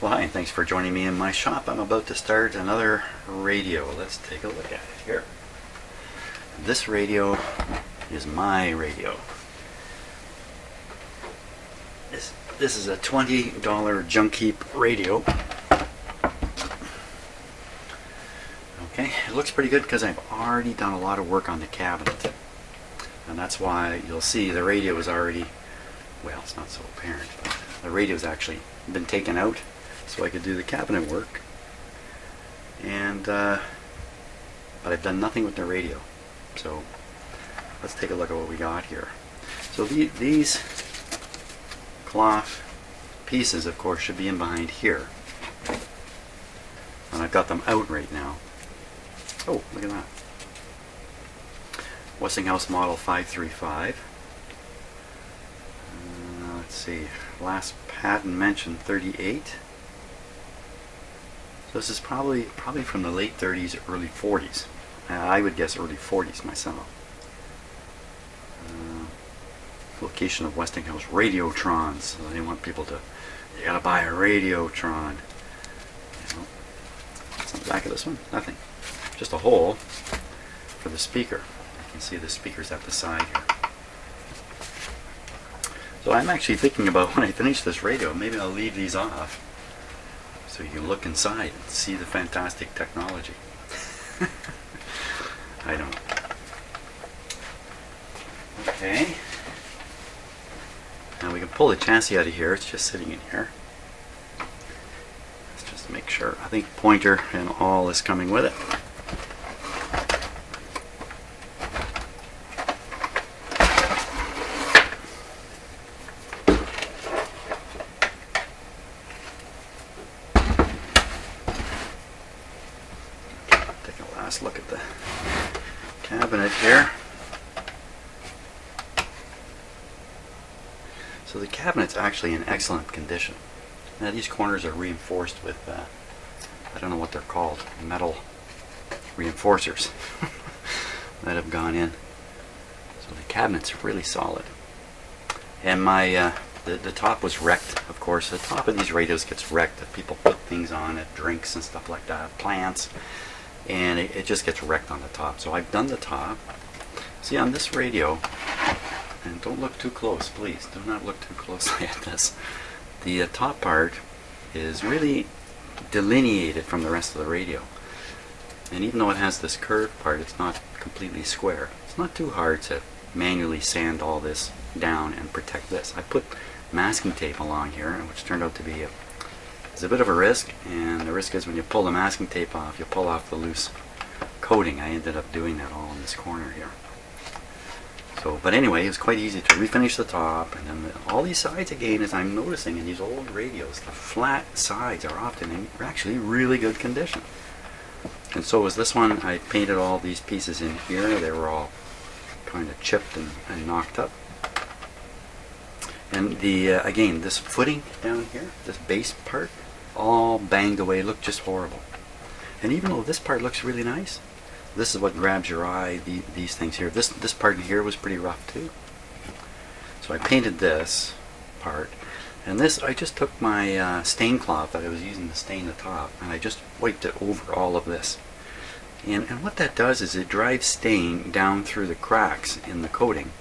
Well, hi, and thanks for joining me in my shop. I'm about to start another radio. Let's take a look at it here. This radio is my radio. This is a $20 junk heap radio. Okay, it looks pretty good because I've already done a lot of work on the cabinet. And that's why you'll see the radio is already, well, it's not so apparent, but the radio's actually been taken out so I could do the cabinet work. And but I've done nothing with the radio. So let's take a look at what we got here. So these cloth pieces, of course, should be in behind here. And I've got them out right now. Oh, look at that. Westinghouse model 535. Let's see, last patent mentioned 38. So this is probably from the late 30s, early 40s. I would guess early 40s myself. Location of Westinghouse Radiotrons. So they want people to, you gotta buy a Radiotron. You know, what's on the back of this one? Nothing. Just a hole for the speaker. You can see the speakers at the side here. So I'm actually thinking about, when I finish this radio, maybe I'll leave these off so you can look inside and see the fantastic technology. I don't know. Okay. Now we can pull the chassis out of here. It's just sitting in here. Let's just make sure. I think pointer and all is coming with it. Take a last look at the cabinet here. So the cabinet's actually in excellent condition. Now these corners are reinforced with, I don't know what they're called, metal reinforcers that have gone in. So the cabinet's really solid. And my the top was wrecked, of course. The top of these radios gets wrecked if people put things on it, drinks and stuff like that, plants, and it just gets wrecked on the top. So I've done the top. See, on this radio, and don't look too close, please. Do not look too closely at this. The top part is really delineated from the rest of the radio. And even though it has this curved part, it's not completely square. It's not too hard to manually sand all this down and protect this. I put masking tape along here, which turned out to be it's a bit of a risk. And the risk is when you pull the masking tape off, you pull off the loose coating. I ended up doing that all in this corner here. So, but anyway, it was quite easy to refinish the top, and then all these sides again, as I'm noticing in these old radios, the flat sides are often in actually really good condition. And so was this one. I painted all these pieces in here. They were all kind of chipped and knocked up. And the again, this footing down here, this base part, all banged away, looked just horrible. And even though this part looks really nice, this is what grabs your eye, these things here. This part in here was pretty rough too. So I painted this part. And this, I just took my stain cloth that I was using to stain the top, and I just wiped it over all of this. And what that does is it drives stain down through the cracks in the coating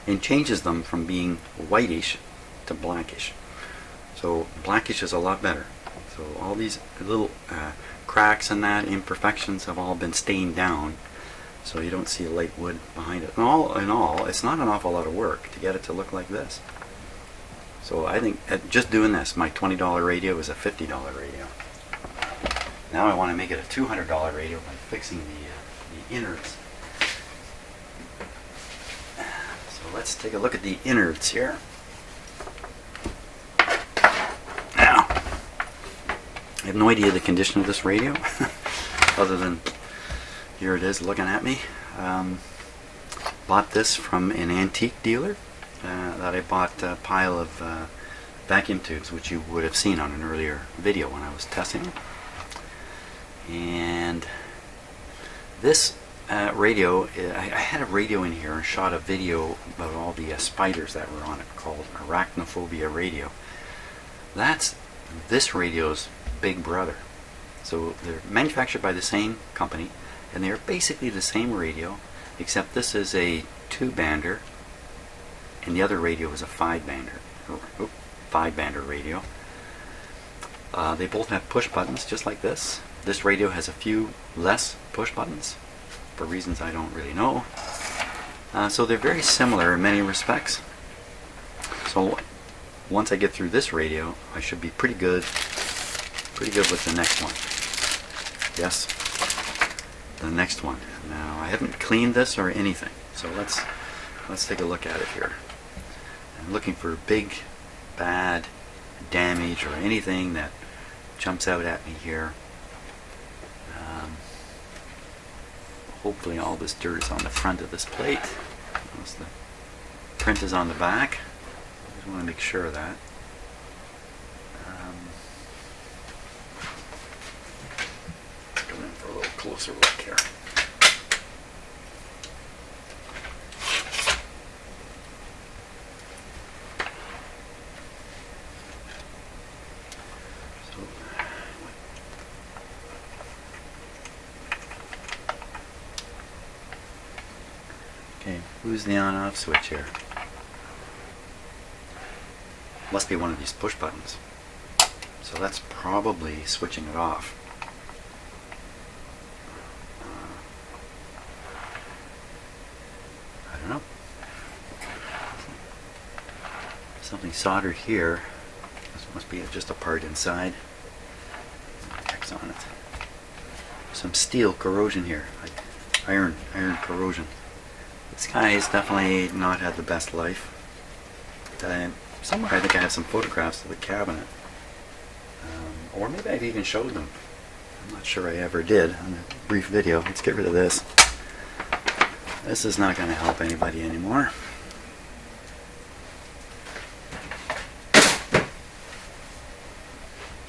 and changes them from being whitish to blackish. So blackish is a lot better. So all these little cracks and that imperfections have all been stained down, so you don't see a light wood behind it. And all in all, it's not an awful lot of work to get it to look like this. So I think just doing this, my $20 radio is a $50 radio. Now I want to make it a $200 radio by fixing the innards. So let's take a look at the innards here. Now, I have no idea the condition of this radio, other than here it is looking at me. Bought this from an antique dealer that I bought a pile of vacuum tubes, which you would have seen on an earlier video when I was testing it. And this radio, I had a radio in here and shot a video about all the spiders that were on it called Arachnophobia Radio. That's this radio's big brother. So they're manufactured by the same company, and they're basically the same radio, except this is a 2-bander, and the other radio is a 5-bander. 5-bander radio. They both have push buttons, just like this. This radio has a few less push buttons, for reasons I don't really know. So they're very similar in many respects. So once I get through this radio, I should be pretty good with the next one. Yes, the next one. Now I haven't cleaned this or anything, so let's take a look at it here. I'm looking for big, bad damage or anything that jumps out at me here. Hopefully all this dirt is on the front of this plate. Unless the print is on the back. I just want to make sure of that. Go in for a little closer look here. Okay, who's the on-off switch here? Must be one of these push buttons. So that's probably switching it off. I don't know. Something soldered here. This must be just a part inside. X on it. Some steel corrosion here, like iron corrosion. This guy has definitely not had the best life. Somewhere I think I have some photographs of the cabinet. Or maybe I've even showed them. I'm not sure I ever did on a brief video. Let's get rid of this. This is not going to help anybody anymore.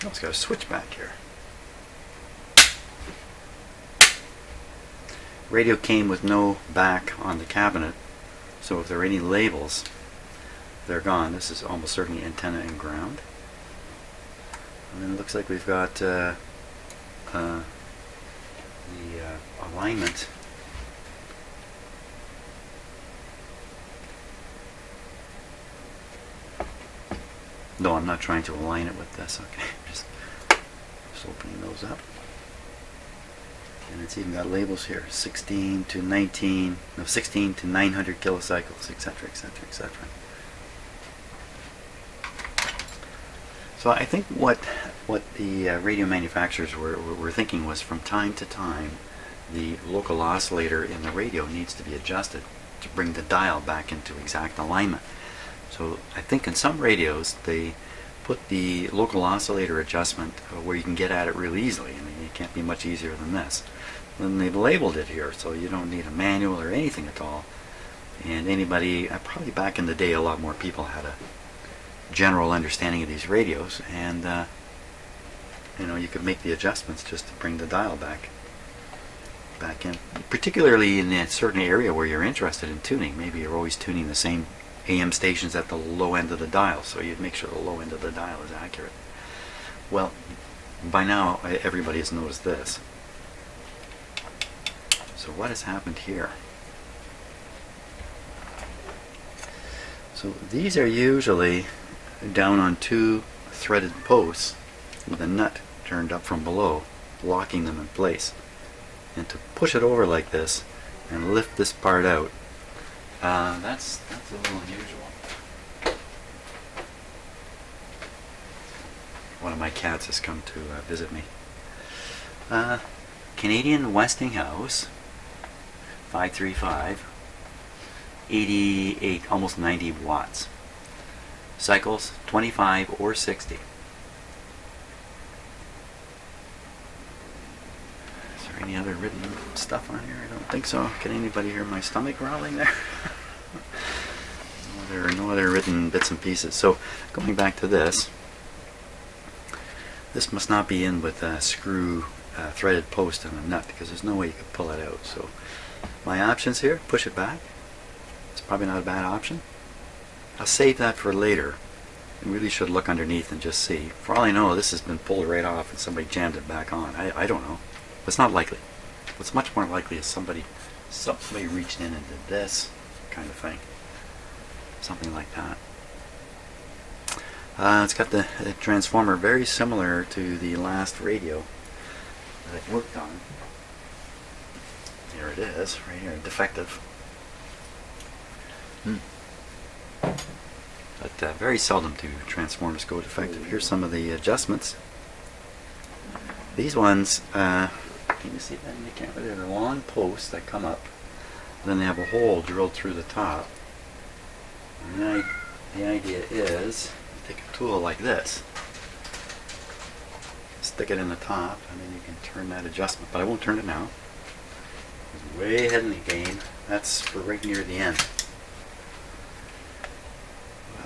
Oh, it's got a switch back here. Radio came with no back on the cabinet, so if there are any labels, they're gone. This is almost certainly antenna and ground. And then it looks like we've got the alignment. No, I'm not trying to align it with this. Okay, just opening those up. And it's even got labels here, 16 to 19, no, 16 to 900 kilocycles, etc., etc., etc. So I think what the radio manufacturers were thinking was, from time to time, the local oscillator in the radio needs to be adjusted to bring the dial back into exact alignment. So I think in some radios they put the local oscillator adjustment where you can get at it real easily. I mean, it can't be much easier than this. Then they've labeled it here, so you don't need a manual or anything at all. And anybody, probably back in the day, a lot more people had a general understanding of these radios, and you know, you could make the adjustments just to bring the dial back in. Particularly in a certain area where you're interested in tuning. Maybe you're always tuning the same AM stations at the low end of the dial, so you'd make sure the low end of the dial is accurate. Well, by now everybody has noticed this. So what has happened here? So these are usually down on 2 threaded posts with a nut turned up from below, locking them in place. And to push it over like this and lift this part out, that's a little unusual. One of my cats has come to visit me. Canadian Westinghouse 535, 88, almost 90 watts. Cycles 25 or 60. Is there any other written stuff on here? I don't think so. Can anybody hear my stomach growling there? There are no other written bits and pieces. So going back to this, this must not be in with a screw threaded post and a nut, because there's no way you could pull it out. So my options here, push it back. It's probably not a bad option. I'll save that for later. You really should look underneath and just see. For all I know, this has been pulled right off and somebody jammed it back on. I don't know. It's not likely. What's much more likely is somebody reached in and did this kind of thing. Something like that. It's got the transformer very similar to the last radio that I worked on. Here it is, right here, defective. But very seldom do transformers go defective. Here's some of the adjustments. These ones, can you see that in the camera? They're long posts that come up. Then they have a hole drilled through the top. And the idea is, take a tool like this, stick it in the top, and then you can turn that adjustment. But I won't turn it now. It's way ahead in the game. That's for right near the end.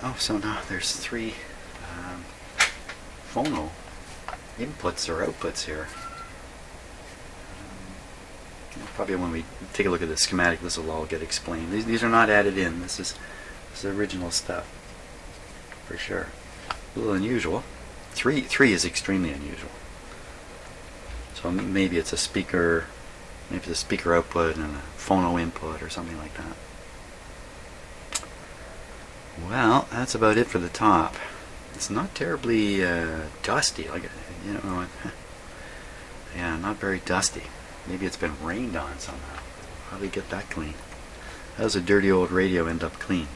Oh, so now there's 3 phono inputs or outputs here. Probably when we take a look at the schematic, this will all get explained. These are not added in. This is original stuff, for sure. A little unusual. 3 is extremely unusual. So maybe it's a speaker, maybe it's a speaker output and a phono input or something like that. Well, that's about it for the top. It's not terribly dusty, like, you know. Yeah, not very dusty. Maybe it's been rained on somehow. How do we get that clean? How does a dirty old radio end up clean?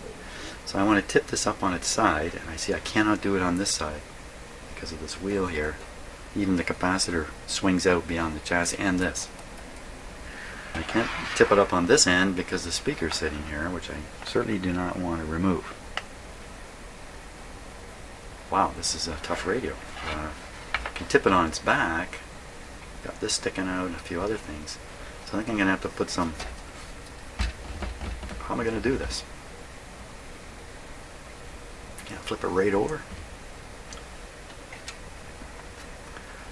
So I want to tip this up on its side, and I see I cannot do it on this side because of this wheel here. Even the capacitor swings out beyond the chassis and this. I can't tip it up on this end because the speaker's sitting here, which I certainly do not want to remove. Wow, this is a tough radio. You can tip it on its back. Got this sticking out and a few other things. So I think I'm going to have to put some... How am I going to do this? Yeah, flip it right over.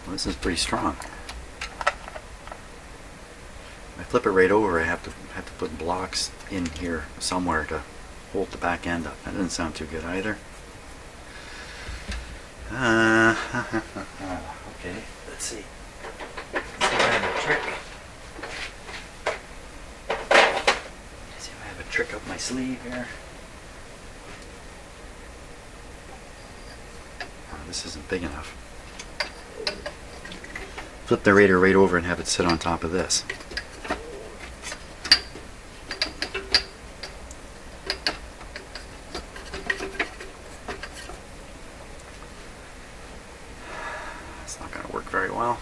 Well, this is pretty strong. If I flip it right over, I have to put blocks in here somewhere to hold the back end up. That doesn't sound too good either. Okay, let's see. Let's see if I have a trick. Let's see if I have a trick up my sleeve here. Oh, this isn't big enough. Flip the radio right over and have it sit on top of this. It's not going to work very well.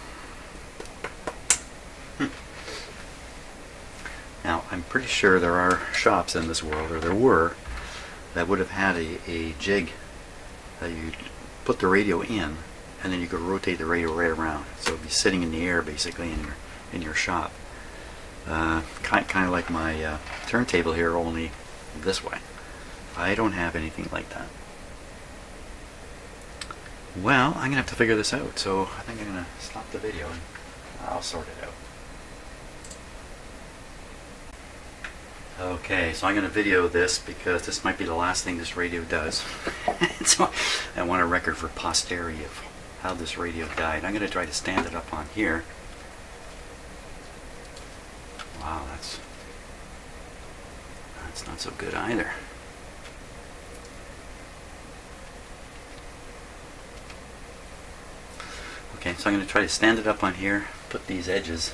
Now, I'm pretty sure there are shops in this world, or there were, that would have had a jig that you'd put the radio in, and then you could rotate the radio right around. So it'd be sitting in the air, basically, in your shop. Kind of like my turntable here, only this way. I don't have anything like that. Well, I'm going to have to figure this out, so I think I'm going to stop the video and I'll sort it out. Okay, so I'm going to video this because this might be the last thing this radio does. So I want a record for posterity of how this radio died. I'm going to try to stand it up on here. Wow, that's not so good either. Okay, so I'm going to try to stand it up on here, put these edges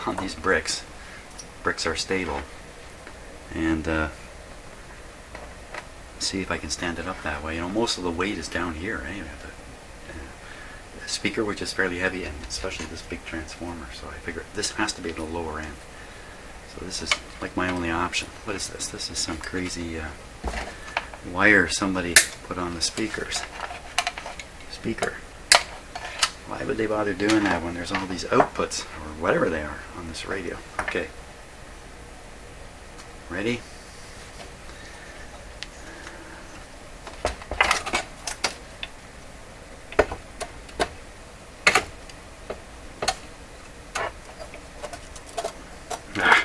on these bricks. Bricks are stable. And see if I can stand it up that way. You know, most of the weight is down here. Anyway, the speaker, which is fairly heavy, and especially this big transformer. So I figure this has to be at the lower end. So this is like my only option. What is this? This is some crazy wire somebody put on the speakers. Speaker. Why would they bother doing that when there's all these outputs, or whatever they are, on this radio? Okay. Ready?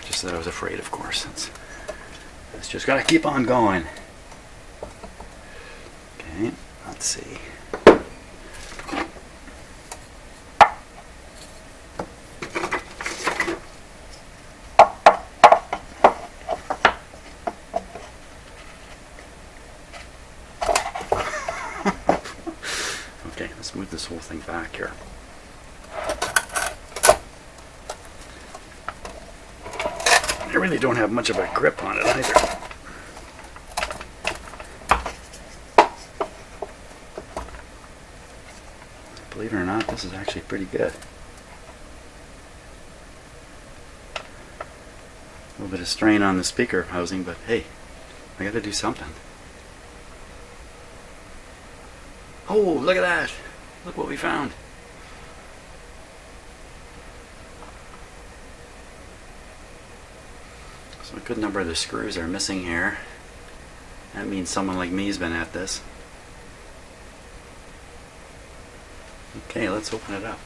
Just that I was afraid, of course. It's just got to keep on going. Okay, let's Let's see. Okay, let's move this whole thing back here. I really don't have much of a grip on it either. Believe it or not, this is actually pretty good. A little bit of strain on the speaker housing, but hey, I gotta do something. Oh, look at that! Look what we found. So a good number of the screws are missing here. That means someone like me has been at this. Okay, let's open it up.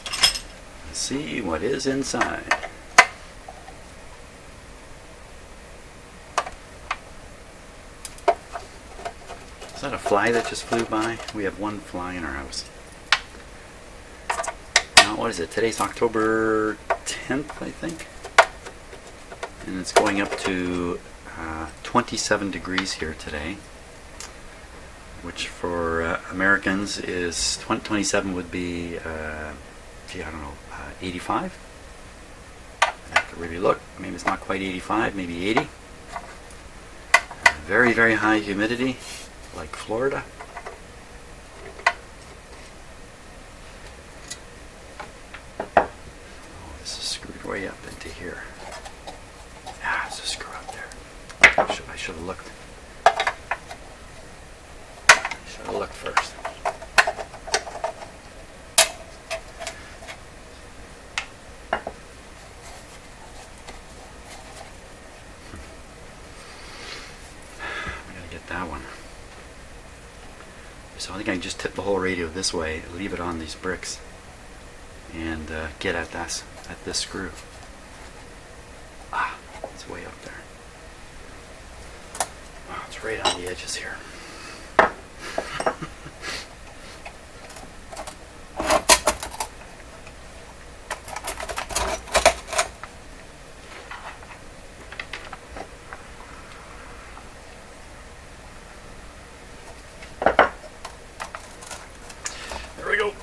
Let's see what is inside. Is that a fly that just flew by? We have one fly in our house. Now, what is it? Today's October 10th, I think. And it's going up to 27 degrees here today, which for Americans is 27 would be, gee, I don't know, 85? I have to really look. Maybe it's not quite 85, maybe 80. Very, very high humidity, like Florida. Oh, this is screwed way up into here. Ah, it's a screw up there. I should have looked. Should have looked first. We gotta get that one. So I think I can just tip the whole radio this way, leave it on these bricks, and get at this screw. Ah, it's way up there. Oh, it's right on the edges here. There we go.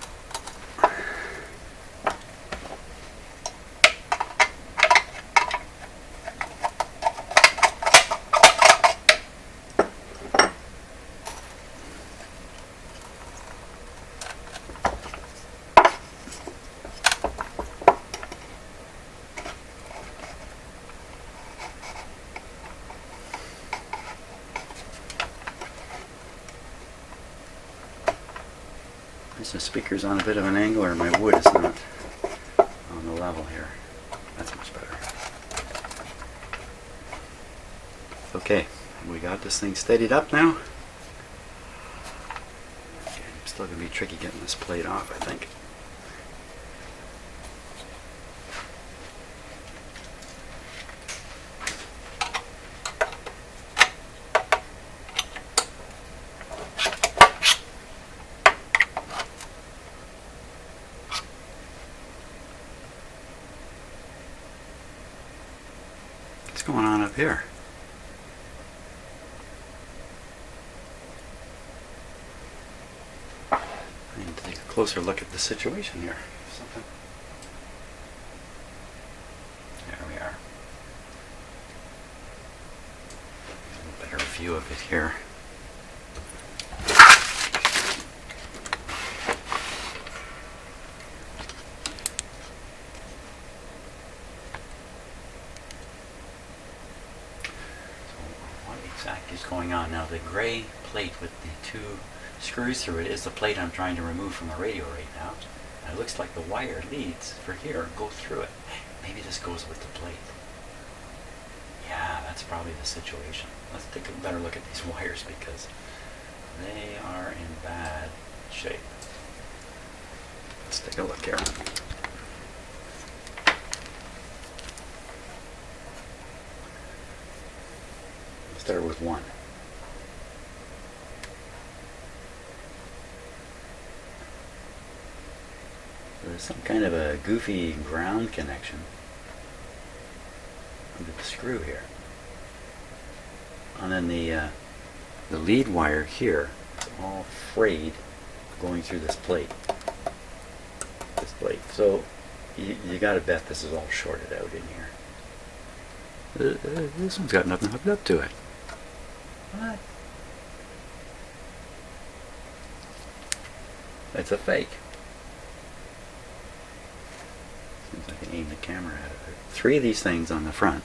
The speaker's on a bit of an angle, or my wood is not on the level here. That's much better. Okay, we got this thing steadied up now. Okay, it's still going to be tricky getting this plate off, I think. What's going on up here? I need to take a closer look at the situation here. Something. There we are. A better view of it here. Exactly is going on now. The gray plate with the two screws through it is the plate I'm trying to remove from the radio right now. And it looks like the wire leads for here go through it. Maybe this goes with the plate. Yeah, that's probably the situation. Let's take a better look at these wires because they are in bad shape. Let's take a look here. Start with one. There's some kind of a goofy ground connection under the screw here. And then the lead wire here is all frayed going through this plate. So you gotta bet this is all shorted out in here. This one's got nothing hooked up to it. What? It's a fake. Seems like I can aim the camera at it. 3 of these things on the front.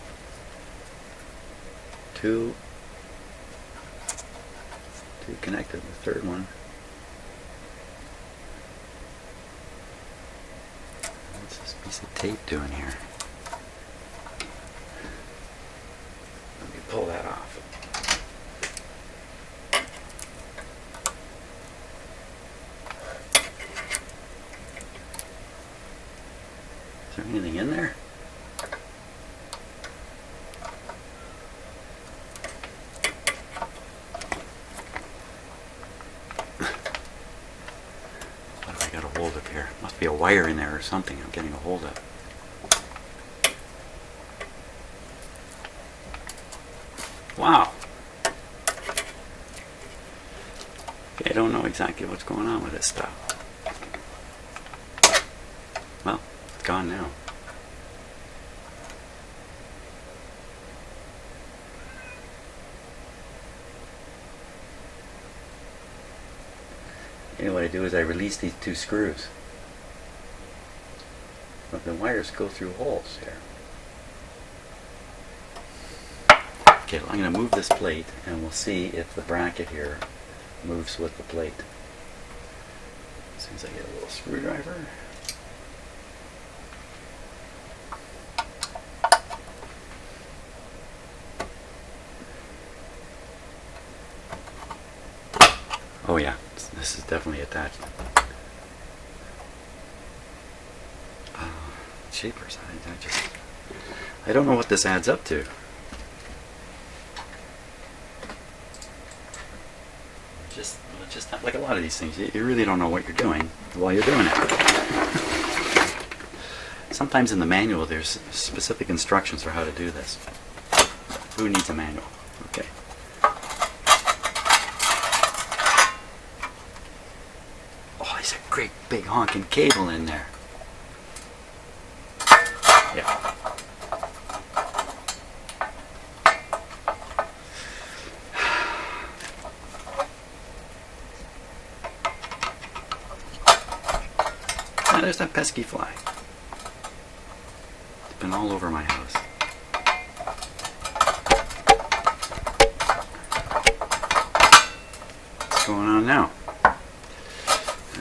2 connected. The third one. What's this piece of tape doing here? Let me pull that off. Is there anything in there? What have I got a hold of here? Must be a wire in there or something I'm getting a hold of. Wow. Okay, I don't know exactly what's going on with this stuff. Well, it's gone now. You know what I do is I release these 2 screws. But the wires go through holes here. Okay, well, I'm going to move this plate and we'll see if the bracket here moves with the plate. As soon as I get a little screwdriver. Oh yeah, this is definitely attached. Shapers, I don't know what this adds up to. Just like a lot of these things, you really don't know what you're doing while you're doing it. Sometimes in the manual there's specific instructions for how to do this. Who needs a manual? Okay. Oh, there's a great big honking cable in there. Yeah. Ah, there's that pesky fly. It's been all over my house. What's going on now?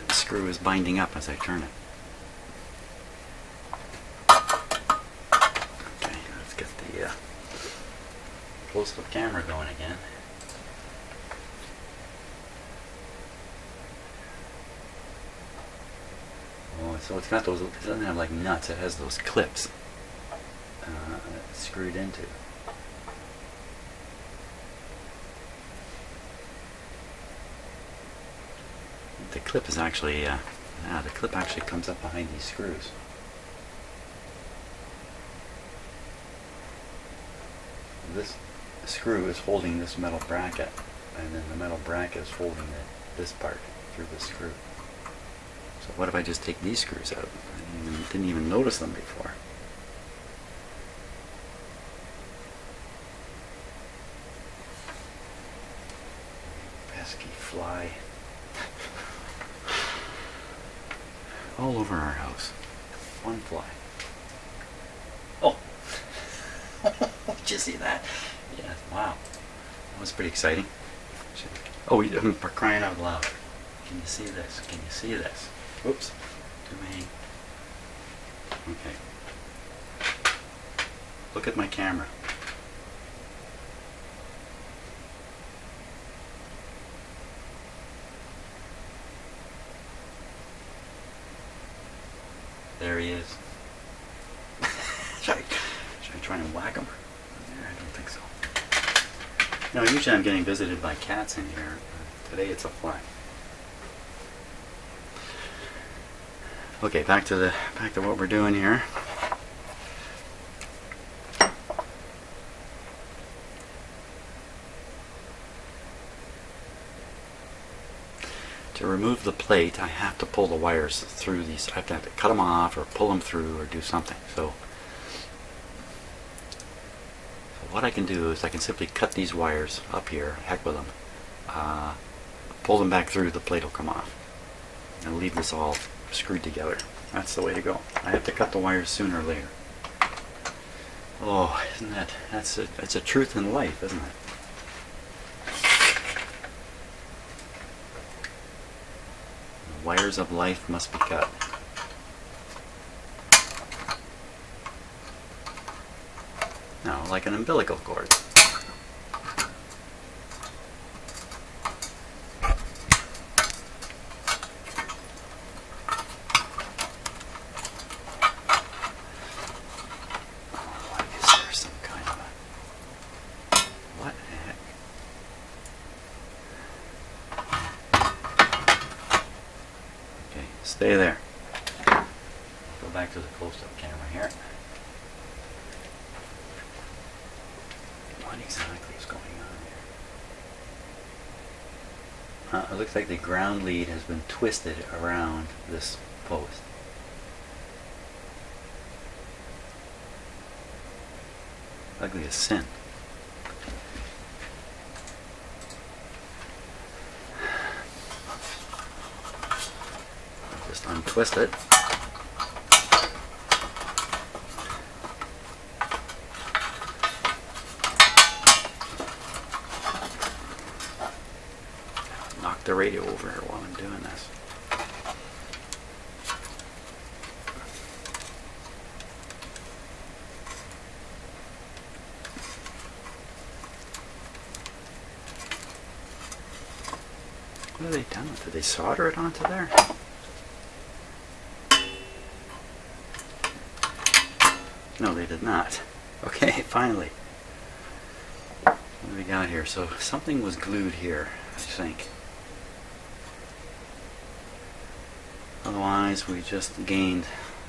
The screw is binding up as I turn it. Okay, let's get the close-up camera going again. Oh, so it's got those, it doesn't have like nuts, it has those clips screwed into. The clip is actually, the clip actually comes up behind these screws. This screw is holding this metal bracket, and then the metal bracket is holding this part through the screw. So what if I just take these screws out? I didn't even notice them before. Pesky fly. All over our house. One fly. Oh! Did you see that? Yeah, wow. That was pretty exciting. Oh, I'm crying out loud. Can you see this? Can you see this? Oops. Too many. Okay. Look at my camera. There he is. Should I try and whack him? I don't think so. No, usually I'm getting visited by cats in here. Today it's a fly. Okay, back to what we're doing here. To remove the plate, I have to pull the wires through these. I have to cut them off or pull them through or do something. So what I can do is I can simply cut these wires up here, heck with them, pull them back through, the plate will come off, and leave this all screwed together. That's the way to go. I have to cut the wires sooner or later. Oh, isn't that's a truth in life, isn't it? The wires of life must be cut. Now, like an umbilical cord. Stay there. Go back to the close-up camera here. What exactly is going on here? It looks like the ground lead has been twisted around this post. Ugly as sin. Untwist it. Knock the radio over here while I'm doing this. What have they done with it? Did they solder it onto there? No, they did not. Okay, finally. What do we got here? So something was glued here, I think. Otherwise, we just gained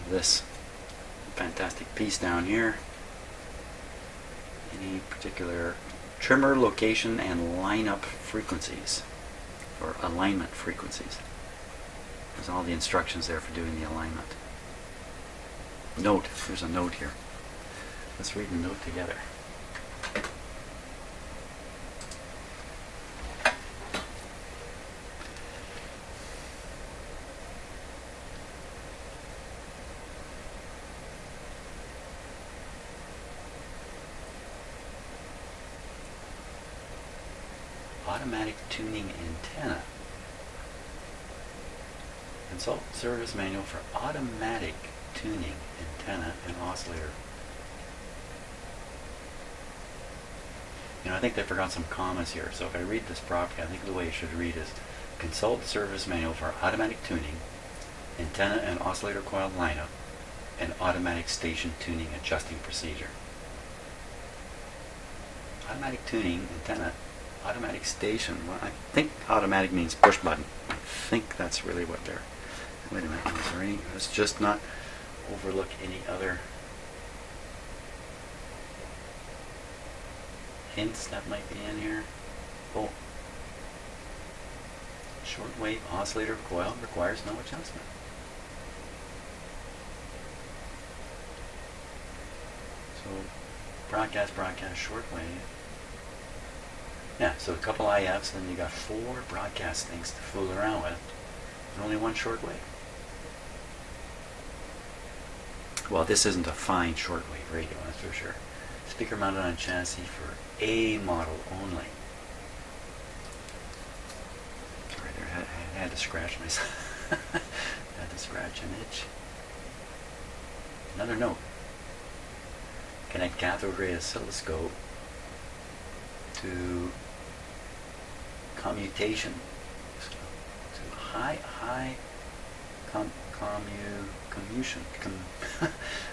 this fantastic piece down here. Any particular trimmer, location, and lineup frequencies, or alignment frequencies. There's all the instructions there for doing the alignment. Note, there's a note here. Let's read the note together. Automatic tuning antenna. Consult service manual for automatic tuning antenna and oscillator. You know, I think they forgot some commas here, so if I read this properly, I think the way it should read is consult service manual for automatic tuning, antenna and oscillator coil lineup, and automatic station tuning adjusting procedure. Automatic tuning, antenna, automatic station. Well, I think automatic means push button. I think that's really what they're... Wait a minute, is there any... Let's just not overlook any other hints that might be in here. Oh. Shortwave oscillator coil requires no adjustment. So broadcast, shortwave. Yeah, so a couple IFs, then you got 4 broadcast things to fool around with, and only 1 shortwave. Well, this isn't a fine shortwave radio, that's for sure. Speaker mounted on chassis for A model only. Sorry there, I had to scratch myself. I had to scratch an itch. Another note. Connect cathode ray oscilloscope to commutation, to high commutation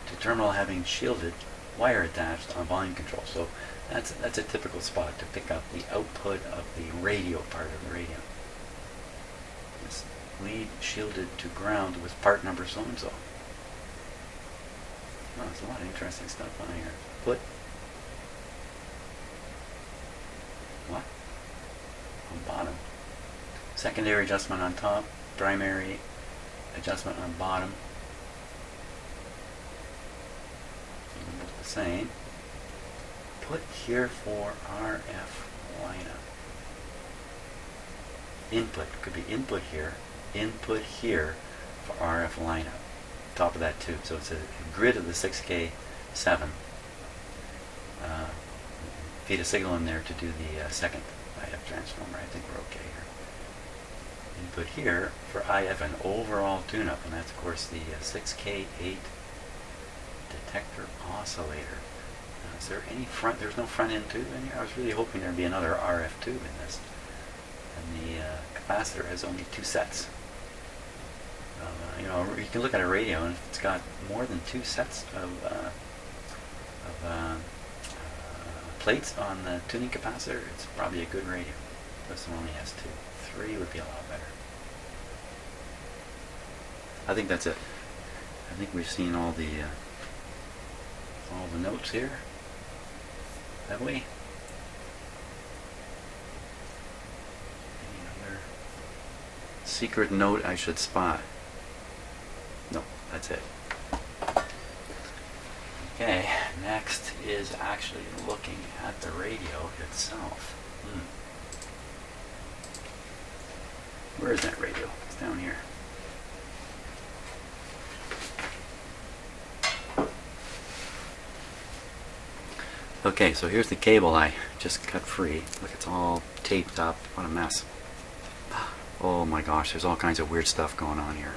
to terminal having shielded wire attached on volume control. So that's a typical spot to pick up the output of the radio part of the radio. This Lead shielded to ground with part number so-and-so. Oh, there's a lot of interesting stuff on here. Put what? On bottom. Secondary adjustment on top. Primary adjustment on bottom. The same. Put here for RF lineup. Input could be input here for RF lineup. Top of that tube. So it's a grid of the 6K7. Feed a signal in there to do the second IF transformer. I think we're okay here. Input here for IF and overall tune-up, and that's of course the 6K8 detector oscillator. Now, is there any front? There's no front end tube in here. I was really hoping there'd be another RF tube in this. And the capacitor has only 2 sets. You know, you can look at a radio, and if it's got more than 2 sets of plates on the tuning capacitor, it's probably a good radio. This one only has 2. 3 would be a lot better. I think that's it. I think we've seen all the notes here, have we? Any other secret note I should spot? No, that's it. Okay, next is actually looking at the radio itself. Where is that radio? It's down here. Okay, so here's the cable I just cut free. Look, it's all taped up. What a mess. Oh my gosh, there's all kinds of weird stuff going on here.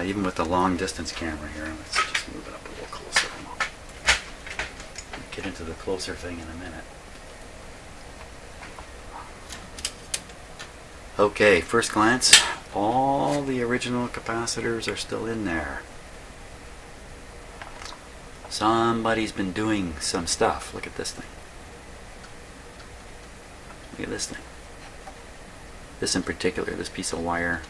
Even with the long distance camera here. Let's just move it up a little closer. We'll get into the closer thing in a minute. Okay, first glance, all the original capacitors are still in there. Somebody's been doing some stuff. Look at this thing. Look at this thing. This in particular, this piece of wire.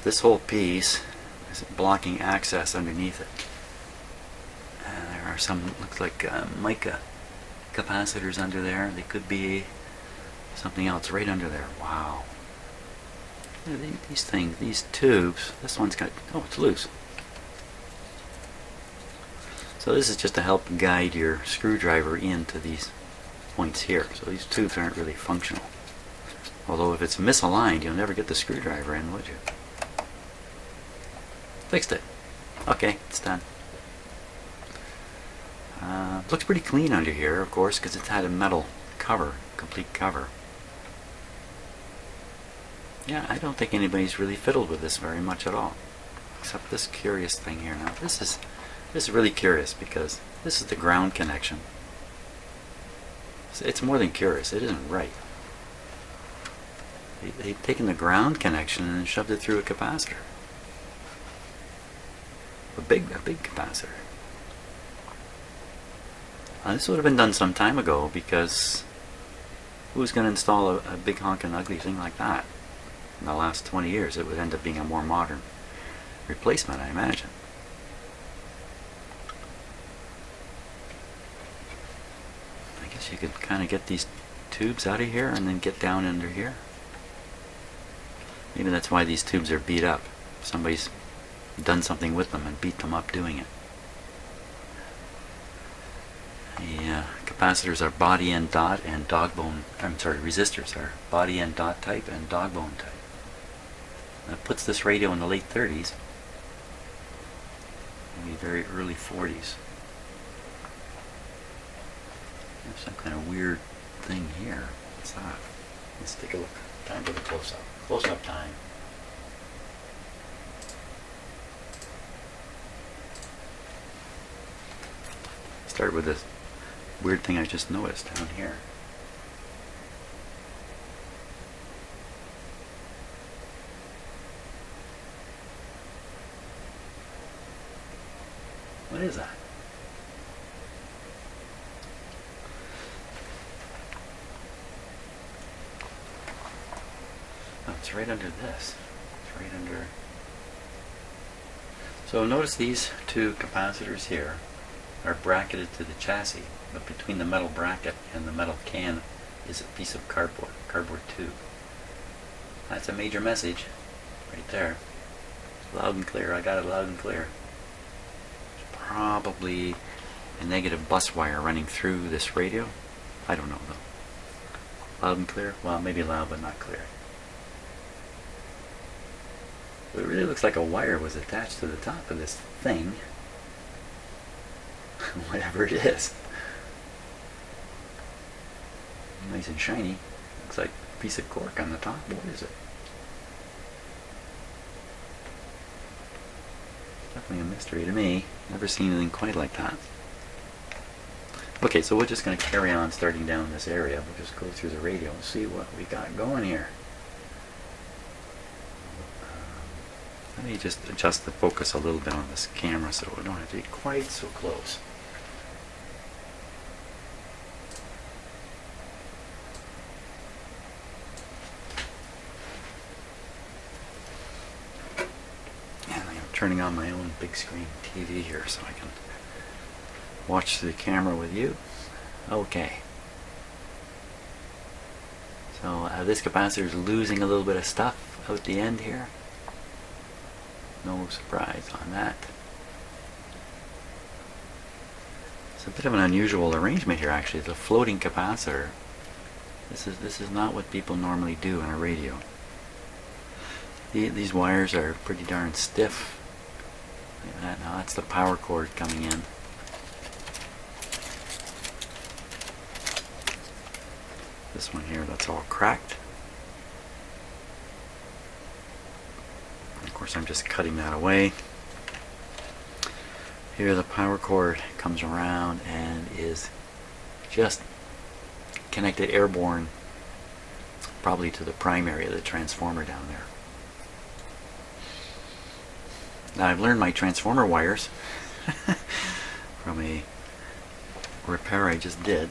This whole piece is blocking access underneath it. There are some, looks like mica capacitors under there. They could be something else right under there. Wow. These things, these tubes, this one's got, oh, it's loose. So this is just to help guide your screwdriver into these points here. So these tubes aren't really functional. Although if it's misaligned, you'll never get the screwdriver in, would you? Fixed it. Okay, it's done. Looks pretty clean under here, of course, because it's had a metal cover, complete cover. Yeah, I don't think anybody's really fiddled with this very much at all, except this curious thing here. Now, this is really curious because this is the ground connection. It's more than curious. It isn't right. They've taken the ground connection and shoved it through a capacitor. A big capacitor. This would have been done some time ago, because who's going to install a big honkin' ugly thing like that? In the last 20 years, it would end up being a more modern replacement, I imagine. I guess you could kind of get these tubes out of here and then get down under here. Maybe that's why these tubes are beat up. Somebody's done something with them and beat them up doing it. The capacitors are body and dot and dog bone. I'm sorry, resistors are body and dot type and dog bone type. That puts this radio in the late 30s, maybe very early 40s. There's some kind of weird thing here. What's that? Let's take a look. Time for the close-up. Close-up time. Start with this weird thing I just noticed down here. What is that? It's right under this. It's right under. So notice these two capacitors here are bracketed to the chassis, but between the metal bracket and the metal can is a piece of cardboard tube. That's a major message right there. Loud and clear. I got it loud and clear. There's probably a negative bus wire running through this radio. I don't know though. Loud and clear? Well, maybe loud but not clear. But it really looks like a wire was attached to the top of this thing. Whatever it is. Nice and shiny. Looks like a piece of cork on the top. What is it? Definitely a mystery to me. Never seen anything quite like that. Okay, so we're just going to carry on starting down this area. We'll just go through the radio and see what we got going here. Let me just adjust the focus a little bit on this camera so we don't have to be quite so close. And I'm turning on my own big screen TV here so I can watch the camera with you. Okay. So this capacitor is losing a little bit of stuff out the end here. No surprise on that. It's a bit of an unusual arrangement here actually. It's a floating capacitor. This is not what people normally do in a radio. These wires are pretty darn stiff. Look at that. Now that's the power cord coming in. This one here, that's all cracked. Of course, I'm just cutting that away. Here the power cord comes around and is just connected airborne, probably to the primary of the transformer down there. Now I've learned my transformer wires from a repair I just did.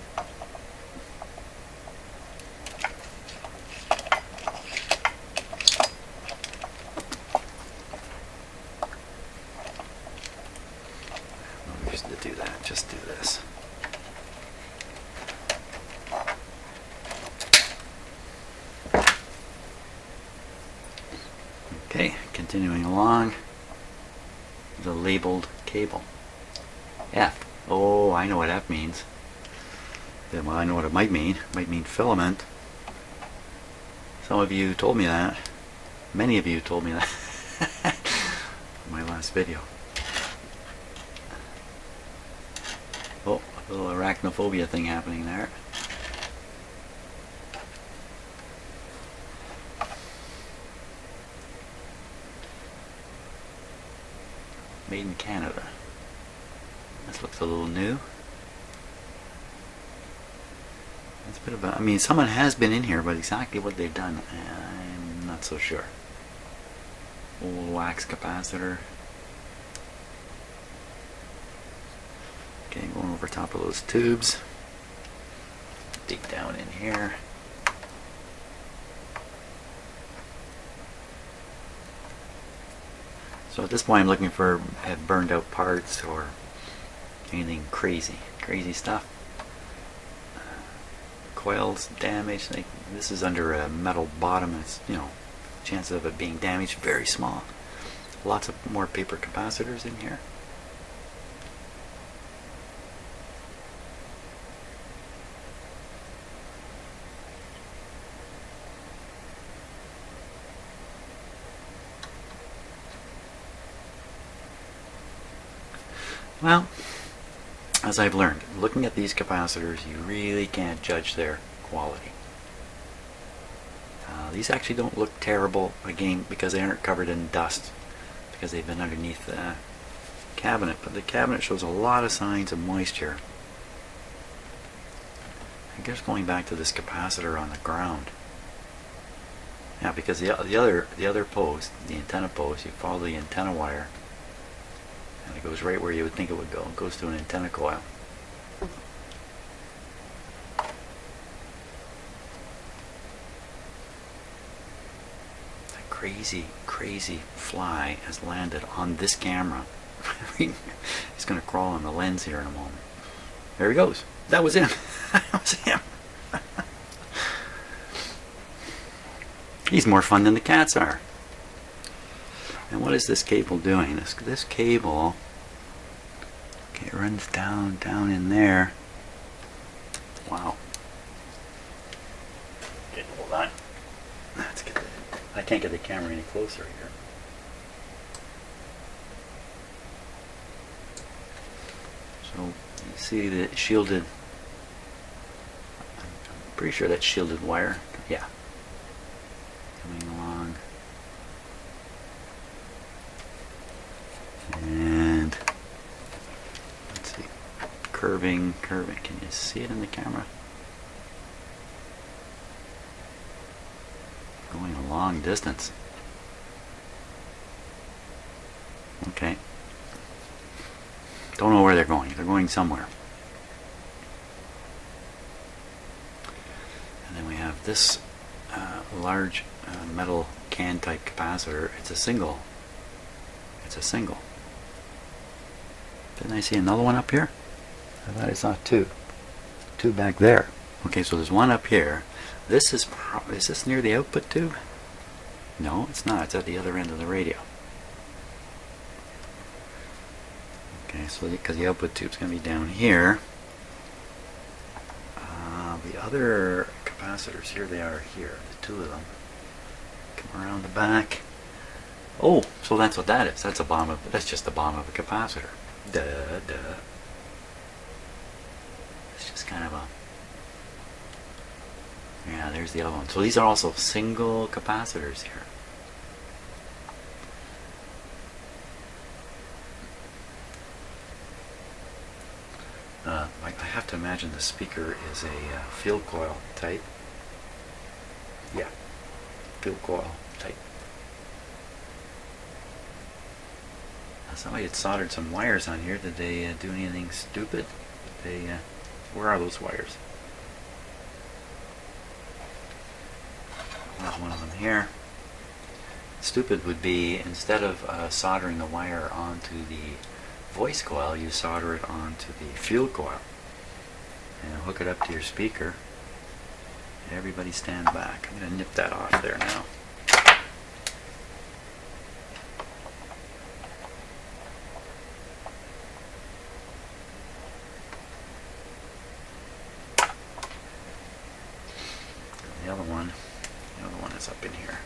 To do that, just do this. Okay, continuing along. The labeled cable. F. Oh, I know what F means. Well, I know what it might mean. It might mean filament. Some of you told me that. Many of you told me that in my last video. Oh, a little arachnophobia thing happening there. Made in Canada. This looks a little new. It's a bit of a, I mean, someone has been in here, but exactly what they've done, I'm not so sure. Old wax capacitor. Okay, going over top of those tubes. Dig down in here. So at this point I'm looking for burned out parts or anything crazy stuff. Coils damaged. This is under a metal bottom. It's, you know, chances of it being damaged very small. Lots of more paper capacitors in here. Well, as I've learned, looking at these capacitors, you really can't judge their quality. These actually don't look terrible, again, because they aren't covered in dust, because they've been underneath the cabinet. But the cabinet shows a lot of signs of moisture. I guess going back to this capacitor on the ground. Yeah, because the other post, the antenna post, you follow the antenna wire, and it goes right where you would think it would go. It goes to an antenna coil. crazy, crazy fly has landed on this camera. He's going to crawl on the lens here in a moment. There he goes. That was him. That was him. He's more fun than the cats are. And what is this cable doing? This cable, okay, it runs down in there. Wow. Okay, hold on. Let's get I can't get the camera any closer here. So you see the shielded, I'm pretty sure that's shielded wire. Yeah. Coming along. And let's see. Curving. Can you see it in the camera? Going a long distance. Okay. Don't know where they're going. They're going somewhere. And then we have this large metal can type capacitor. It's a single. Didn't I see another one up here? I thought I saw two. Two back there. Okay, so there's one up here. This is this near the output tube? No, it's not. It's at the other end of the radio. Okay, so because the output tube's going to be down here. The other capacitors, here they are here. The two of them. Come around the back. Oh, so that's what that is. That's just the bottom of a capacitor. Duh. It's just kind of a... Yeah, there's the other one. So these are also single capacitors here. I have to imagine the speaker is a field coil type. Yeah, field coil type. Somebody had soldered some wires on here. Did they do anything stupid? Where are those wires? There's one of them here. Stupid would be, instead of soldering the wire onto the voice coil, you solder it onto the field coil and hook it up to your speaker. Everybody stand back. I'm going to nip that off there now. The other one is up in here.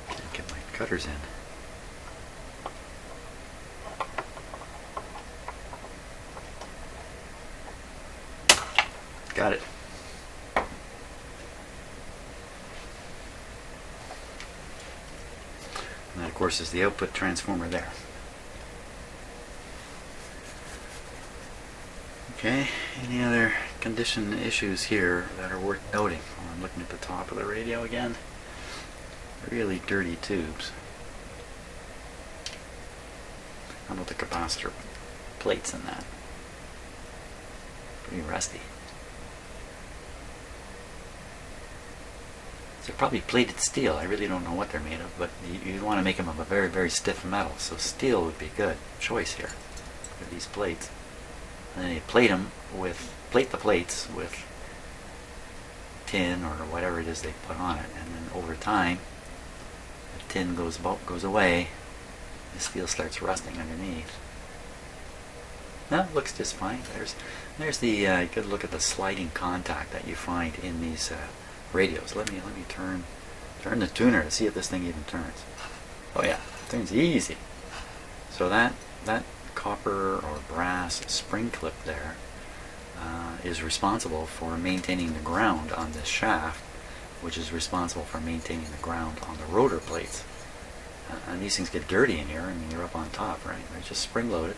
Can't get my cutters in. Got it. And that, of course, is the output transformer there. Okay, any other condition issues here that are worth noting? Well, I'm looking at the top of the radio again. Really dirty tubes. How about the capacitor plates in that? Pretty rusty. They're probably plated steel. I really don't know what they're made of, but you want to make them of a very, very stiff metal. So steel would be good choice here for these plates. And then you plate the plates with tin or whatever it is they put on it, and then over time, the tin goes away. The steel starts rusting underneath. No, it looks just fine. There's the good look at the sliding contact that you find in these. Radios. Let me turn the tuner to see if this thing even turns. Oh yeah, it turns easy. So that copper or brass spring clip there is responsible for maintaining the ground on this shaft, which is responsible for maintaining the ground on the rotor plates. And these things get dirty in here. I mean, you're up on top, right? They're just spring loaded.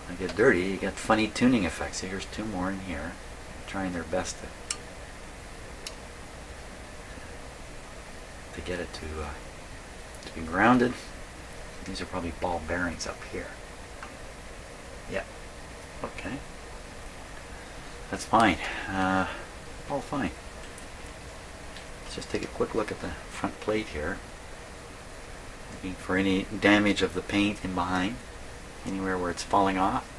They get dirty. You get funny tuning effects. Here's two more in here, trying their best to to get it to be grounded. These are probably ball bearings up here. Yeah. Okay. That's fine. All fine. Let's just take a quick look at the front plate here. Looking for any damage of the paint in behind. Anywhere where it's falling off.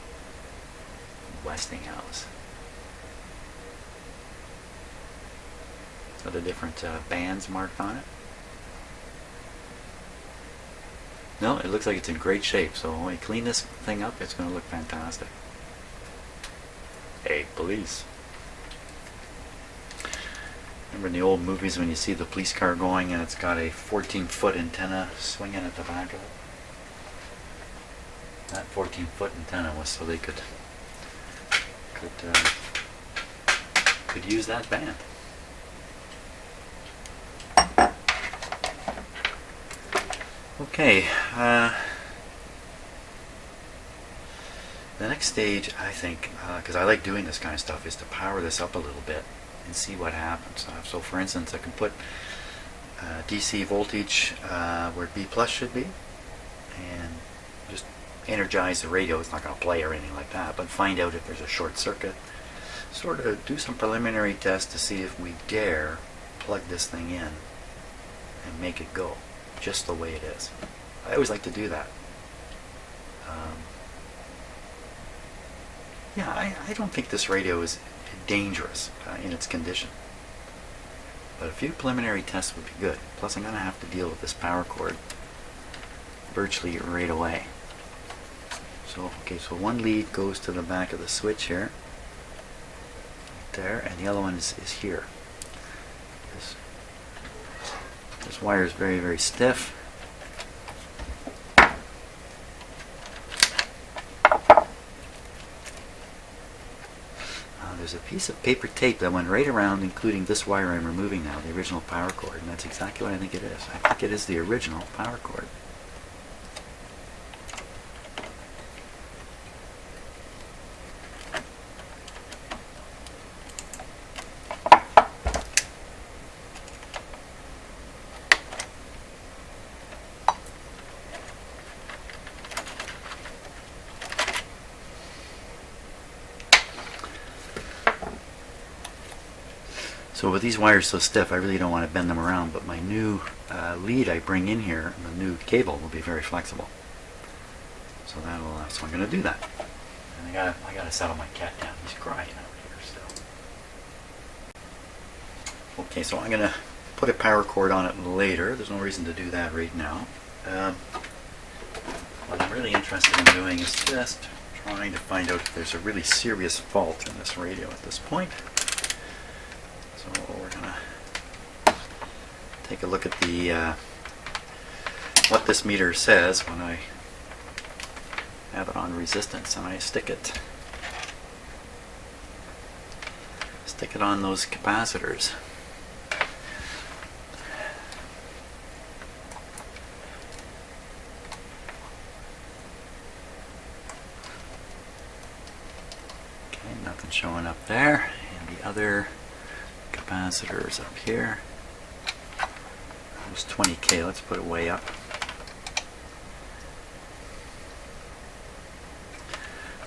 Westinghouse. So the different bands marked on it. No, it looks like it's in great shape. So when we clean this thing up, it's going to look fantastic. Hey, police. Remember in the old movies when you see the police car going and it's got a 14-foot antenna swinging at the back of it? That 14-foot antenna was so they could use that band. Okay, the next stage, I think, because I like doing this kind of stuff, is to power this up a little bit and see what happens. So for instance, I can put DC voltage where B plus should be and just energize the radio. It's not going to play or anything like that, but find out if there's a short circuit. Sort of do some preliminary tests to see if we dare plug this thing in and make it go just the way it is. I always like to do that. Yeah, I don't think this radio is dangerous in its condition. But a few preliminary tests would be good. Plus I'm going to have to deal with this power cord virtually right away. So, okay, so one lead goes to the back of the switch here. Right there, and the other one is here. This wire is very, very stiff. There's a piece of paper tape that went right around, including this wire I'm removing now, the original power cord, and that's exactly what I think it is. I think it is the original power cord. So with these wires so stiff, I really don't want to bend them around, but my new lead I bring in here, the new cable, will be very flexible. So that'll, so I'm going to do that. And I gotta settle my cat down. He's crying out here still. Okay, so I'm going to put a power cord on it later. There's no reason to do that right now. What I'm really interested in doing is just trying to find out if there's a really serious fault in this radio at this point. So we're going to take a look at the what this meter says when I have it on resistance and I stick it on those capacitors. Okay, nothing showing up there, and the other capacitors up here. There's 20K. Let's put it way up.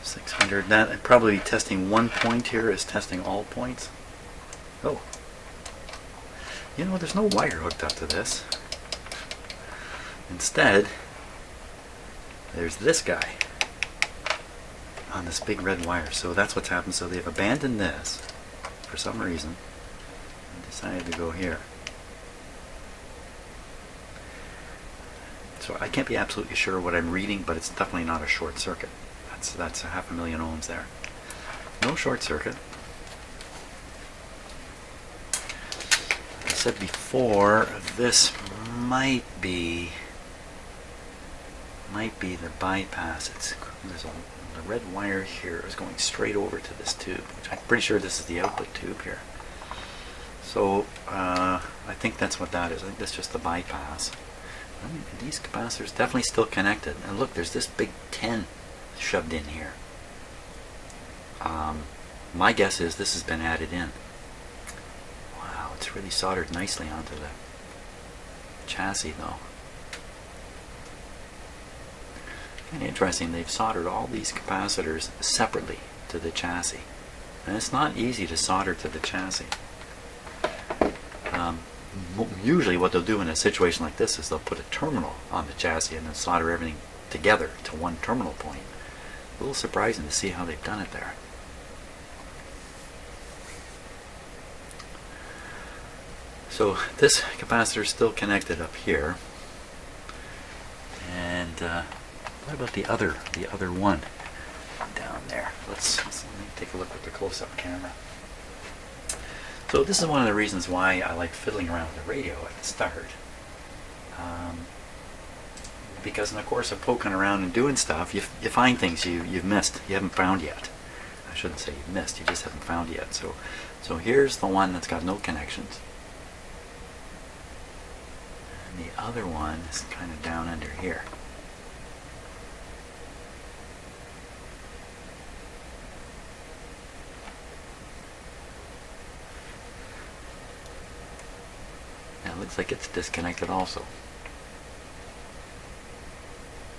600. That I'm probably testing one point here is testing all points. Oh, you know, there's no wire hooked up to this. Instead, there's this guy on this big red wire. So that's what's happened. So they've abandoned this for some reason and decided to go here. So I can't be absolutely sure what I'm reading, but it's definitely not a short circuit. That's 500,000 ohms there. No short circuit. Like I said before, this might be the bypass. There's the red wire here is going straight over to this tube, which I'm pretty sure this is the output tube here. So I think that's what that is. I think that's just the bypass. I mean, these capacitors definitely still connected. And look, there's this big 10 shoved in here. My guess is this has been added in. Wow, it's really soldered nicely onto chassis though. And interesting, they've soldered all these capacitors separately to the chassis. And it's not easy to solder to the chassis. Usually what they'll do in a situation like this is they'll put a terminal on the chassis and then solder everything together to one terminal point. A little surprising to see how they've done it there. So this capacitor is still connected up here. And what about the other one down there? Let me take a look with the close-up camera. So this is one of the reasons why I like fiddling around with the radio at the start. Because in the course of poking around and doing stuff, you find things you've missed, you haven't found yet. I shouldn't say you've missed, you just haven't found yet. So here's the one that's got no connections. And the other one is kind of down under here. Now it looks like it's disconnected also.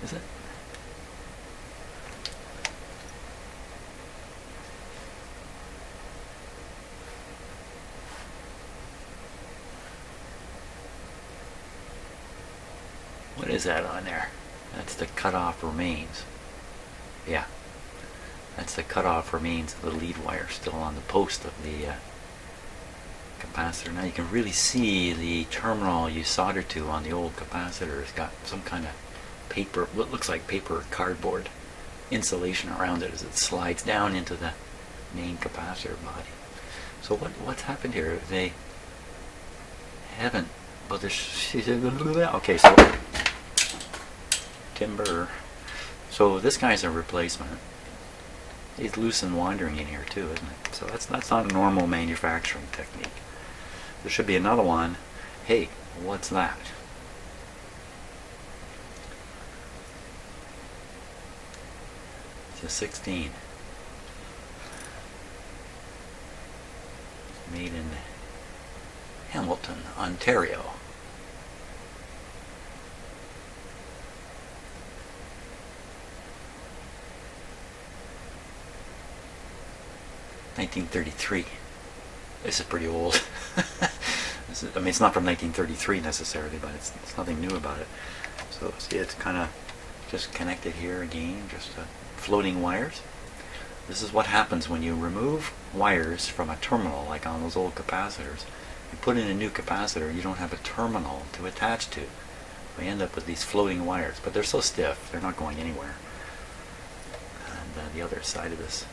Is it? What is that on there? That's the cutoff remains. Yeah. That's the cutoff remains of the lead wire still on the post of the capacitor. Now you can really see the terminal you soldered to on the old capacitor has got some kind of paper, what looks like paper or cardboard insulation around it as it slides down into the main capacitor body. So what's happened here? They haven't, but okay, so timber. So this guy's a replacement. He's loose and wandering in here too, isn't it? So that's not a normal manufacturing technique. There should be another one. Hey, what's that? It's a 16. Made in Hamilton, Ontario. (1933). This is pretty old. I mean, it's not from 1933 necessarily, but it's nothing new about it. So see, it's kind of just connected here again, just floating wires. This is what happens when you remove wires from a terminal, like on those old capacitors. You put in a new capacitor, you don't have a terminal to attach to. We end up with these floating wires, but they're so stiff, they're not going anywhere. And the other side of this.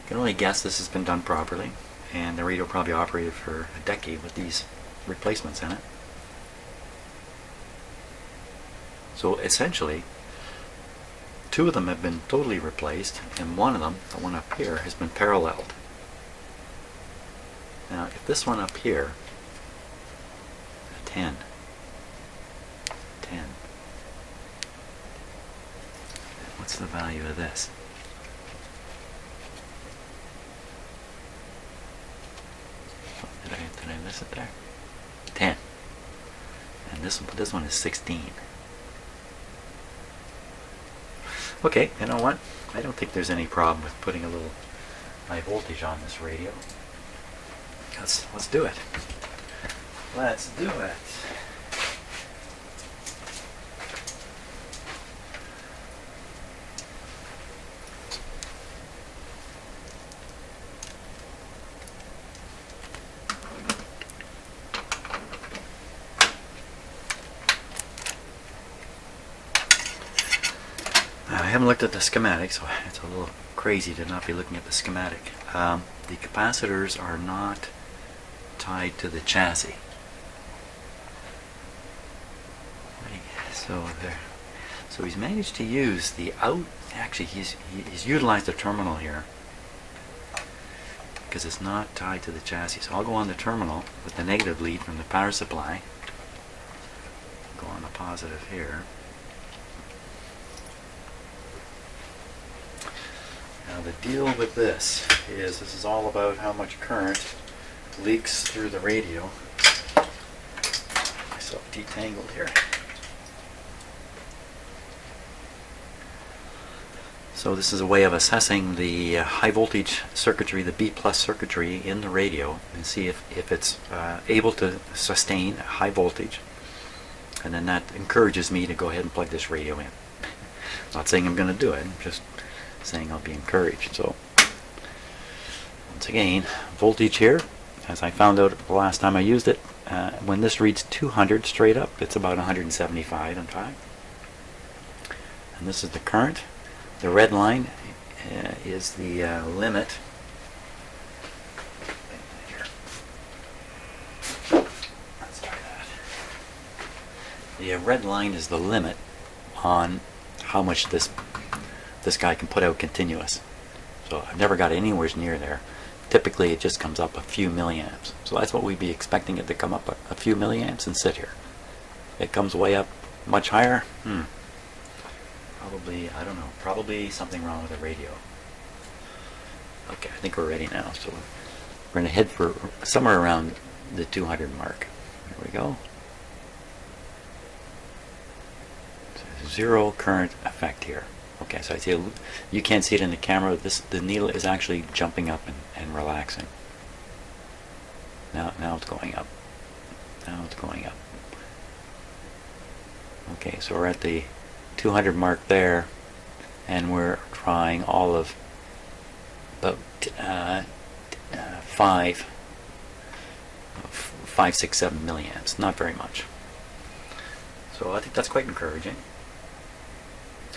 You can only guess this has been done properly, and the radio probably operated for a decade with these replacements in it. So essentially, two of them have been totally replaced, and one of them, the one up here, has been paralleled. Now, if this one up here, a 10, what's the value of this? Did I miss it there? 10. And this one is 16. Okay, you know what? I don't think there's any problem with putting a little high voltage on this radio. Let's do it. Let's do it. I haven't looked at the schematic, so it's a little crazy to not be looking at the schematic. The capacitors are not tied to the chassis. So he's managed to use the out. Actually, he's utilized the terminal here because it's not tied to the chassis. So I'll go on the terminal with the negative lead from the power supply. Go on the positive here. Now the deal with this is all about how much current leaks through the radio myself detangled here. So this is a way of assessing the high voltage circuitry, the B plus circuitry in the radio, and see if it's able to sustain high voltage. And then that encourages me to go ahead and plug this radio in. Not saying I'm going to do it, I'm just saying I'll be encouraged. So once again, voltage here, as I found out the last time I used it, when this reads 200 straight up, it's about 175 in fact. And this is the current. The red line is the limit. Let's try that. The red line is the limit on how much this guy can put out continuous. So I've never got anywhere near there. Typically it just comes up a few milliamps. So that's what we'd be expecting it to come up a few milliamps and sit here. It comes way up much higher. Probably, I don't know, probably something wrong with the radio. Okay, I think we're ready now. So we're going to head for somewhere around the 200 mark. There we go. So zero current effect here. Okay, so I see you can't see it in the camera. The needle is actually jumping up and relaxing. Now it's going up. Now it's going up. Okay, so we're at the 200 mark there, and we're trying all of about 5, 6, 7 milliamps. Not very much. So I think that's quite encouraging.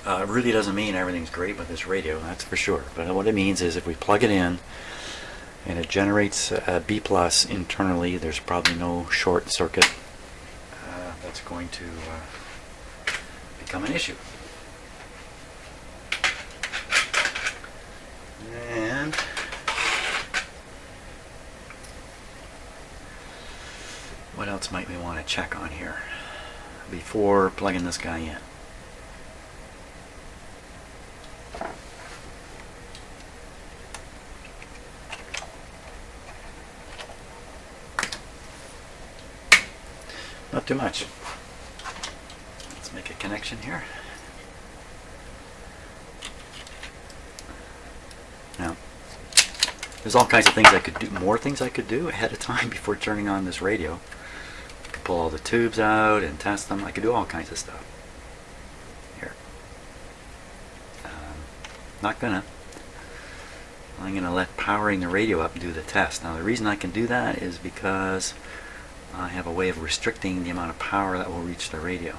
It really doesn't mean everything's great with this radio, that's for sure. But what it means is if we plug it in and it generates B plus internally, there's probably no short circuit that's going to become an issue. And what else might we want to check on here before plugging this guy in? Not too much. Let's make a connection here. Now, there's all kinds of things I could do, more things I could do ahead of time before turning on this radio. I could pull all the tubes out and test them. I could do all kinds of stuff. Here. Not gonna. I'm gonna let powering the radio up do the test. Now the reason I can do that is because I have a way of restricting the amount of power that will reach the radio.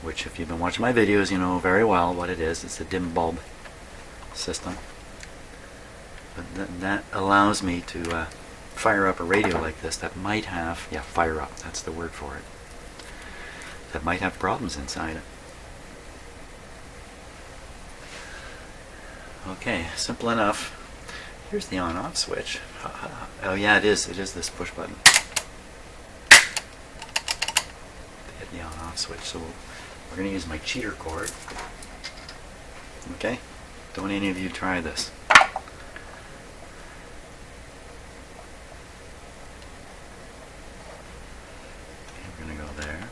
Which, if you've been watching my videos, you know very well what it is. It's a dim bulb system. But that allows me to fire up a radio like this that might have, fire up, that's the word for it, that might have problems inside it. Okay, simple enough. Here's the on-off switch. Oh yeah, it is this push button. Hit the on-off switch. So we're going to use my cheater cord. Okay? Don't any of you try this. Okay, we're going to go there.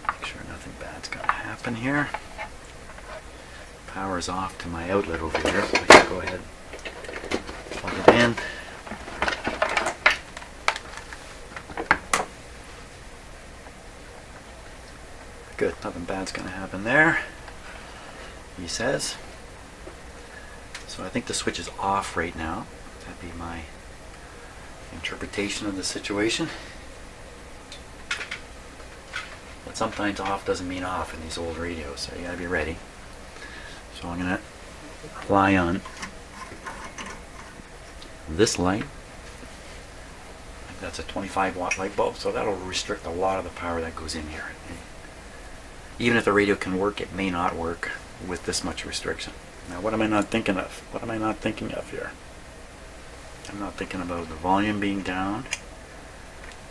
Make sure nothing bad's going to happen here. Power's off to my outlet over here, so I can go ahead and plug it in. Good, nothing bad's going to happen there, he says. So I think the switch is off right now. That'd be my interpretation of the situation. But sometimes off doesn't mean off in these old radios, so you gotta be ready. So I'm going to rely on this light. I think that's a 25 watt light bulb, so that'll restrict a lot of the power that goes in here. Even if the radio can work, it may not work with this much restriction. Now what am I not thinking of? What am I not thinking of here? I'm not thinking about the volume being down.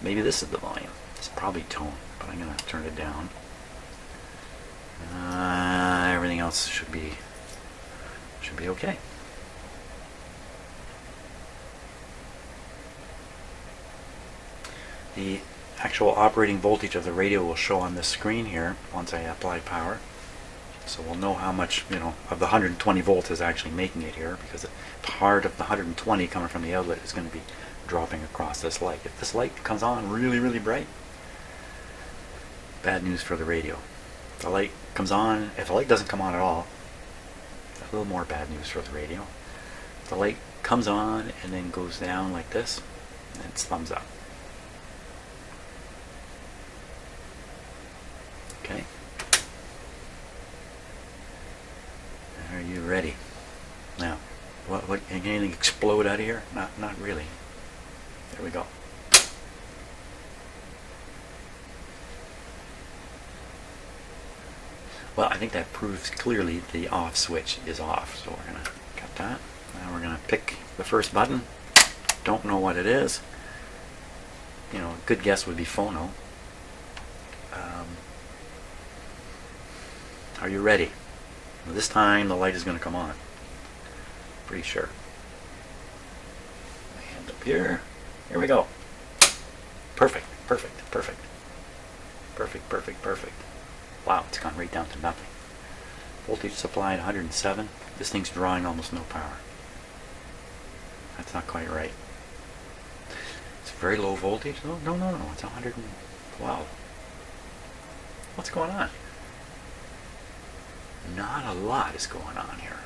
Maybe this is the volume. It's probably tone, but I'm going to turn it down. Everything else should be okay. The actual operating voltage of the radio will show on this screen here once I apply power. So we'll know how much, of the 120 volts is actually making it here, because the part of the 120 coming from the outlet is going to be dropping across this light. If this light comes on really, really bright, bad news for the radio. If the light comes on, if the light doesn't come on at all, a little more bad news for the radio. If the light comes on and then goes down like this, then it's thumbs up. Okay. Are you ready? Now, what anything explode out of here? Not really. There we go. Well, I think that proves clearly the off switch is off. So we're going to cut that. Now we're going to pick the first button. Don't know what it is. A good guess would be phono. Are you ready? This time the light is going to come on. Pretty sure. My hand up here. Here we go. Perfect, perfect, perfect. Perfect, perfect, perfect. Wow, it's gone right down to nothing. Voltage supplied 107. This thing's drawing almost no power. That's not quite right. It's very low voltage. No, it's 112. What's going on? Not a lot is going on here.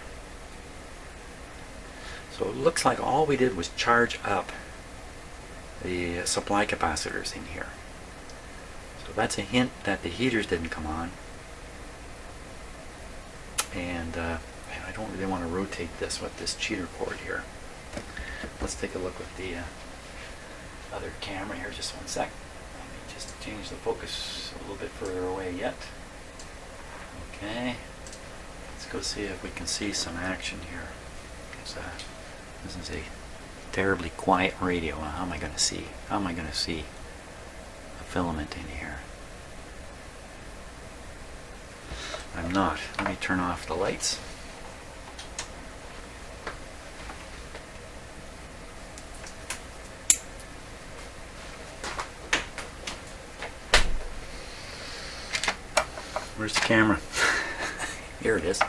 So it looks like all we did was charge up the supply capacitors in here. So that's a hint that the heaters didn't come on. And I don't really want to rotate this with this cheater cord here. Let's take a look with the other camera here. Just one sec. Let me just change the focus a little bit further away yet. Okay. Let's go see if we can see some action here. This is a terribly quiet radio. How am I going to see? How am I going to see a filament in here? I'm not. Let me turn off the lights. Where's the camera? Here it is.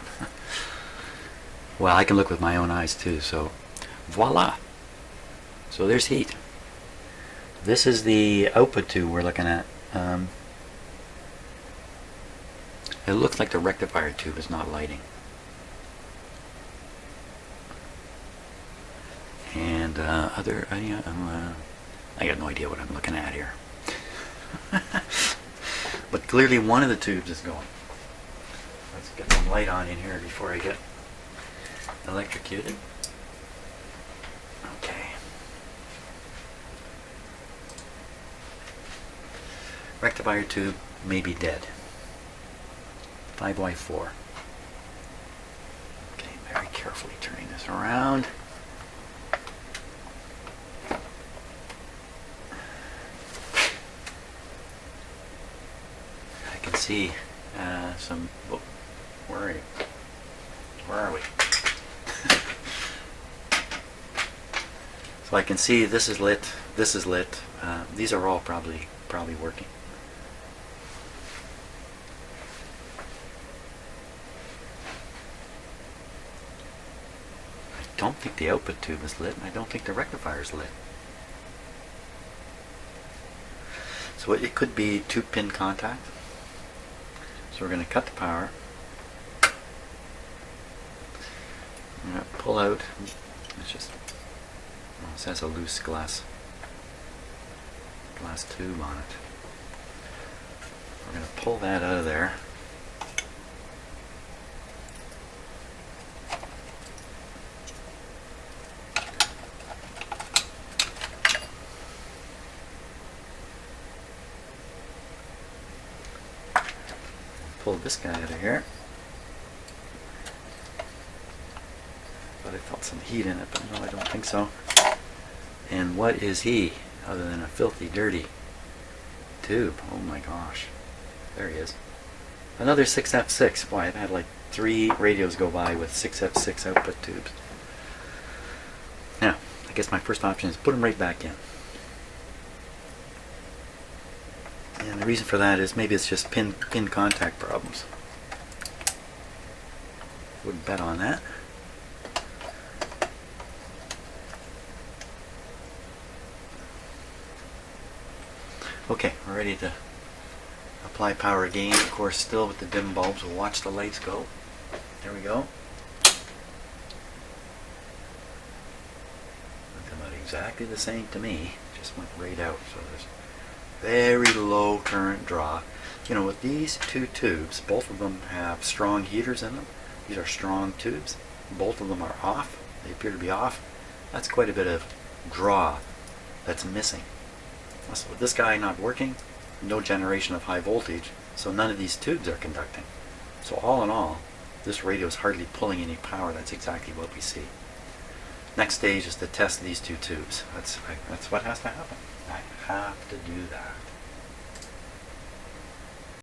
Well, I can look with my own eyes too, so voila. So there's heat. This is the output tube we're looking at. It looks like the rectifier tube is not lighting. And I got no idea what I'm looking at here. But clearly one of the tubes is going. Let's get some light on in here before I get electrocuted. Okay. Rectifier tube may be dead. 5Y4. Okay, very carefully turning this around. I can see some. Oh, where are you? Where are we? So I can see this is lit. This is lit. These are all probably working. I don't think the output tube is lit, and I don't think the rectifier is lit. So it could be 2-pin contact. So we're going to cut the power. I'm going to pull out. It's just, well, it says a loose glass tube on it. We're going to pull that out of there. Pull this guy out of here. But I felt some heat in it, but no, I don't think so. And what is he other than a filthy, dirty tube? Oh my gosh. There he is. Another 6F6. Boy, I've had like 3 radios go by with 6F6 output tubes. Now, I guess my first option is put them right back in. reason for that is maybe it's just pin contact problems. Wouldn't bet on that. Okay, we're ready to apply power again. Of course, still with the dim bulbs. We'll watch the lights go. There we go. They come out exactly the same to me. Just went right out. So there's very low current draw. You know, with these two tubes, both of them have strong heaters in them. These are strong tubes. Both of them are off. They appear to be off. That's quite a bit of draw that's missing. So with this guy not working, no generation of high voltage, so none of these tubes are conducting. So all in all, this radio is hardly pulling any power. That's exactly what we see. Next stage is to test these two tubes. That's what has to happen. I have to do that.